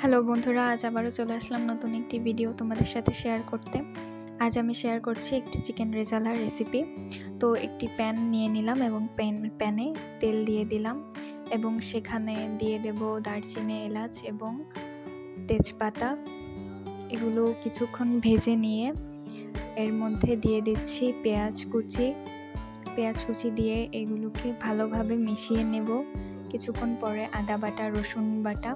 Hello বন্ধুরা, আজ আবারও চলে আসলাম নতুন একটি ভিডিও তোমাদের সাথে শেয়ার করতে। আজ আমি শেয়ার করছি একটি চিকেন রেজালার রেসিপি। তো একটি প্যান নিয়ে নিলাম এবং প্যানে তেল দিয়ে দিলাম এবং সেখানে দিয়ে দেব দারচিনি, এলাচ এবং তেজপাতা। এগুলো কিছুক্ষণ ভেজে নিয়ে এর মধ্যে দিয়ে দিচ্ছি পেঁয়াজ কুচি দিয়ে এগুলোকে ভালোভাবে মিশিয়ে নেব। কিছুক্ষণ পরে আদা বাটা, রসুন বাটা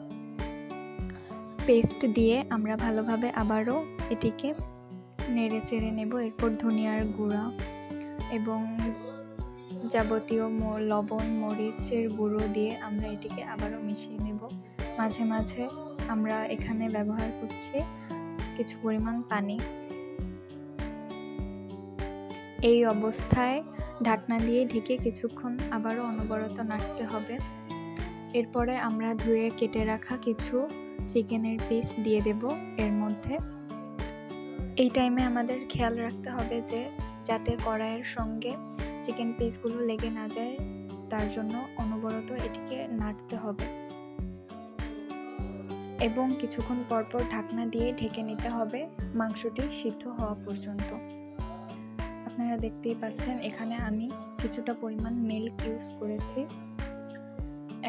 পেস্ট দিয়ে আমরা ভালোভাবে আবারও এটিকে নেড়ে চেড়ে নেব। এরপর ধনিয়ার গুঁড়া এবং যাবতীয় লবণ, মরিচের গুঁড়ো দিয়ে আমরা এটিকে আবারও মিশিয়ে নেব। মাঝে মাঝে আমরা এখানে ব্যবহার করছি কিছু পরিমাণ পানি। এই অবস্থায় ঢাকনা দিয়ে ঢেকে কিছুক্ষণ আবারও অনবরত নাড়তে হবে। এরপরে আমরা ধুয়ে কেটে রাখা কিছু চিকেনের পিস দিয়ে দেব এর মধ্যে। এই টাইমে আমাদের খেয়াল রাখতে হবে যে যাতে কড়াইয়ের সঙ্গে চিকেন পিসগুলো লেগে না যায়, তার জন্য অনবরত এটিকে নাড়তে হবে এবং কিছুক্ষণ পরপর ঢাকনা দিয়ে ঢেকে নিতে হবে মাংসটি সিদ্ধ হওয়া পর্যন্ত। আপনারা দেখতেই পাচ্ছেন এখানে আমি কিছুটা পরিমাণ মিল্ক ইউজ করেছি।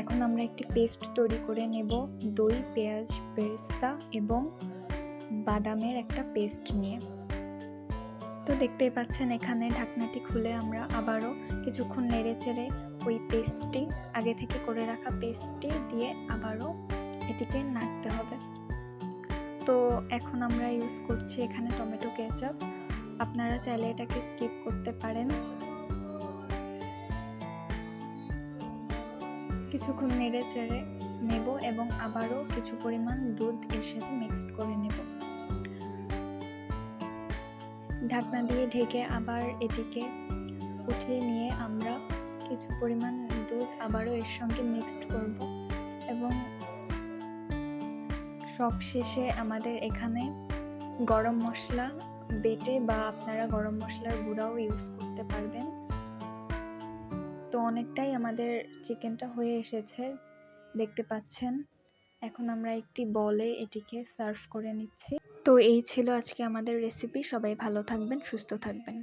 এখন আমরা একটি পেস্ট তৈরি করে নেব দই, পেঁয়াজ, বেরেস্তা এবং বাদামের একটা পেস্ট নিয়ে। তো দেখতেই পাচ্ছেন এখানে ঢাকনাটি খুলে আমরা আবারও কিছুক্ষণ নেড়ে চেড়ে ওই পেস্টটি, আগে থেকে করে রাখা পেস্টটি দিয়ে আবারও এটিকে নাড়তে হবে। তো এখন আমরা ইউজ করছি এখানে টমেটো কেচাপ। আপনারা চাইলে এটাকে স্কিপ করতে পারেন। কিছুক্ষণ নেড়ে চেড়ে নেব এবং আবারও কিছু পরিমাণ দুধ এর সাথে মিক্সড করে নেব। ঢাকনা দিয়ে ঢেকে আবার এটিকে উঠিয়ে নিয়ে আমরা কিছু পরিমাণ দুধ আবারও এর সঙ্গে মিক্সড করব এবং সবশেষে আমাদের এখানে গরম মশলা বেটে বা আপনারা গরম মশলার গুঁড়াও ইউজ করতে পারবেন। তো অনেকটাই আমাদের চিকেনটা হয়ে এসেছে, দেখতে পাচ্ছেন। এখন আমরা একটি বলে এটিকে সার্ভ করে নিচ্ছি। তো এই ছিল আজকে আমাদের রেসিপি। সবাই ভালো থাকবেন, সুস্থ থাকবেন।